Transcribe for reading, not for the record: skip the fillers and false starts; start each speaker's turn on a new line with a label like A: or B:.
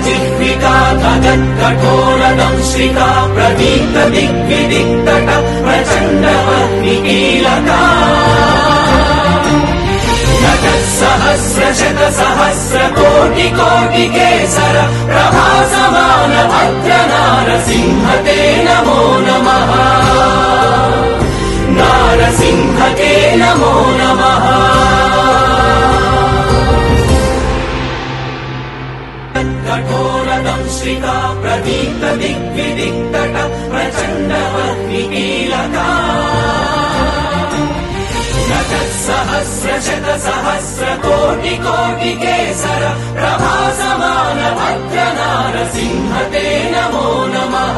A: जिह्विका खगत्कठोरदंश्रिका प्रदीप्त दिग्विदिक्तट प्रचण्डमग्निकीलका सहस्रशतसहस्रकोटिकोटिकेसर प्रभासमान भद्रनारसिंह ते नमो नमः नारसिंह ते नमो नमः कठोरदंश्रिका प्रदीप्त दिग्विदिक्तट प्रचण्डमग्निकीलका सहस्रशतसहस्रकोटिकोटिकेसर प्रभासमान भद्रनारसिंह ते नमो नमः।